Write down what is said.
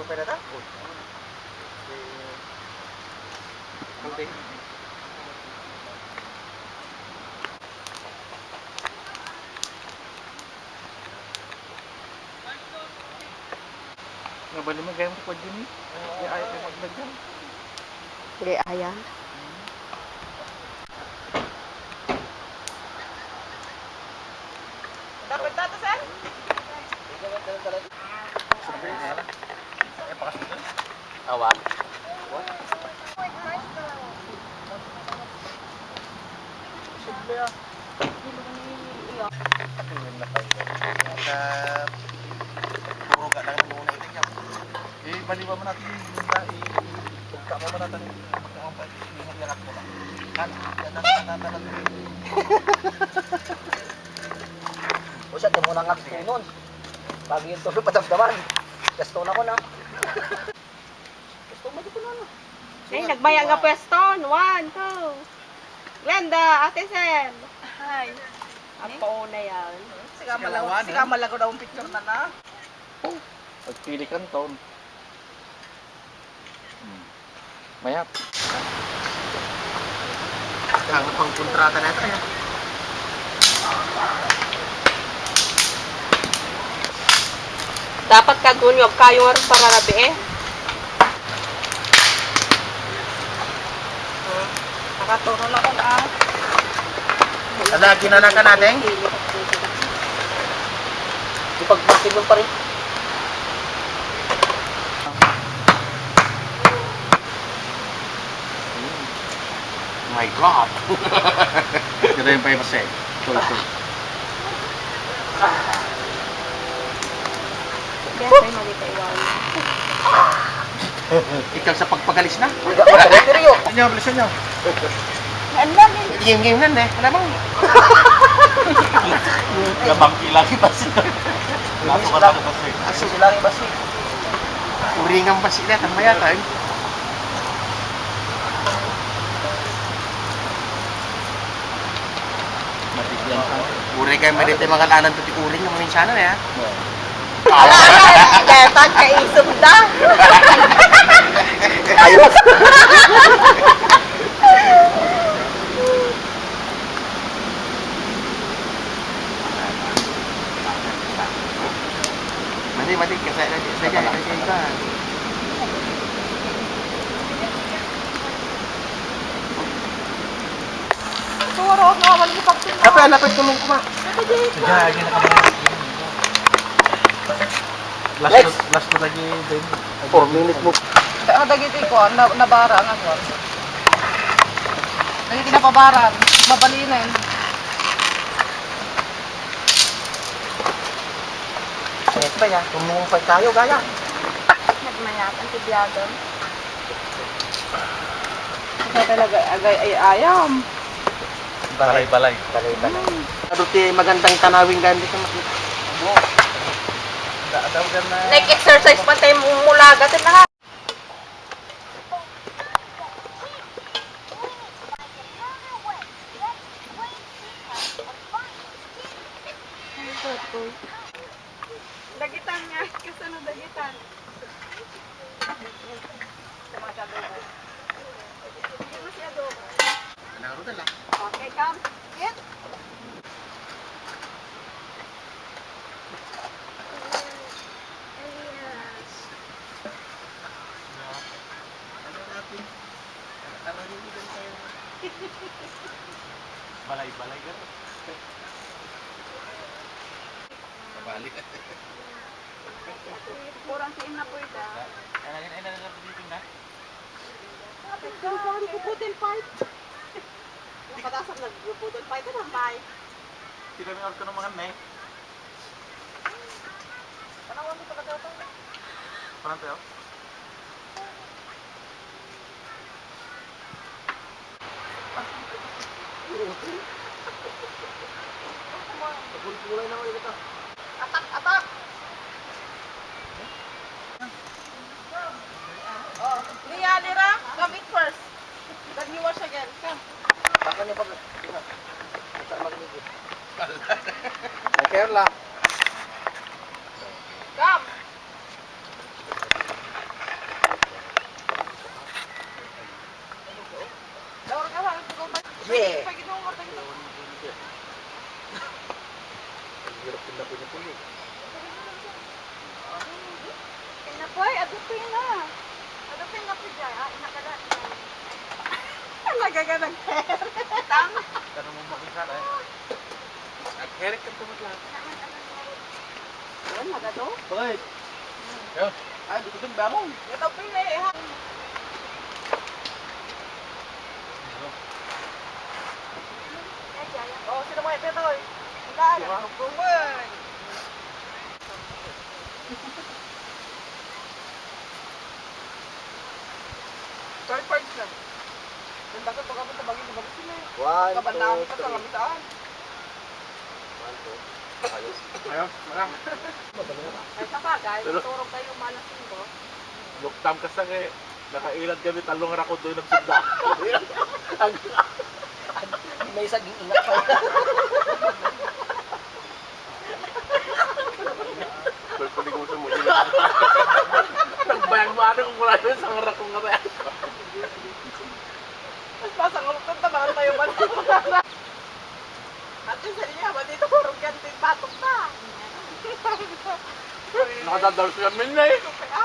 pera ta? Kunti. Nabali mo gaya mo ko din. Ay ay magdagdag. Hindi aya. Dapat data, sir? Awag. Puro ka lang muna ito niya. Baliwa mo natin yung pagkama mo natin yung yanak mo na. Kan, yan. Usa di mo nang akto nun. Pagi yung tuloy patamdaman. Gasto na ko na. Gasto mo di ko na. Ay, nagbaya nga pwesto. 1, 2. Glenda, Ate Sen. Hi. Ang pauna yan. Sika malago daw ang picture na na. Pagpili ka taon. Mayap. Ang pangkontrata na ito. Dapat kagunyob kayo nga rin para labi eh. Nakaturo na ko na. Lagi na lang ka natin. Ipagpagpag mo pa rin. My God! Ito yung paypasay. Tuloy. Kaya tayo magkaiwan. Ikaw sa pagpagalis na? Seryo. Inyo, bilisan nyo. Ano lang yun? Game nan eh. Alam mo? Gamang ilagi ba sila? Laso ka na ba sila? Aso sila rin ba siya? Uringan ba sila? Tama yata eh. Uri kayo medit yung mga lanan to ti uring na maminsana na ya. Kaya tan kaisog da. Ayos. Mati kasi saja iba. Turo nga wala ni pagtin. Apa napit tulong ko ma. Sige, na kami. Last ko lagi din. 4 minutes mo. Dagiti ko nabara nga yon. Dagiti na pabaran, mabalinin. Yes ba yan? Tumumpay tayo gaya. Nagmayat ang tibiyagan. Ito talaga agay ay ayam. Balay. Ano ti magandang tanawin ganyan dito makita. Daw gan na. Nag-exercise pa tayo mulagat at lahat. Dagitan nga, kasano dagitan? Naro dala. Okay, come. Get. Balay gan. Balik. Kurang si Ina po ita. Ay na dito na. Puputin fight. Yung katasang nagpuputin fight na bay. Sila may orto ng mga nay. Panawan mo pala daw. Parang tayo. Kulay na ulit ito. Atak! Oh, Lia, Lira, come in first. Then you wash again. Come. Baka niyo pag... Saan magligid? Care lang. Come. Adupin na. Adupin na po dyan. Inakala. Talaga ka nag-hair. Tanong mo makita eh. Nag-herek ka tumot lang. Yun, nagado. Hoy! Yo! Ay, dito din bangon. Adupin na eh. Oh, sino mo ito toy? Wala. Buwan. Third part na. Yung bakit pa kapit tabagin na bakit sila. One, Kabandaan two, ka sa three. kamitaan. One, two. Ayos. Ayos, malang. Madali na. Ay sa bagay, Pero- turong kayo malasing ko. Luktam ka sa kay. Nakailan kami talong ra ko doon ng sunda. May saging ingat pa. Pagpaligusan mo yun. Nagbayang mo ano kung wala yun sa ngarak kong ngarak. Mas pasang ulok ng tabangan tayo ba? Ate sa niya, ba dito turong yan din batok na. Nakadadal siya min na eh. Kaya,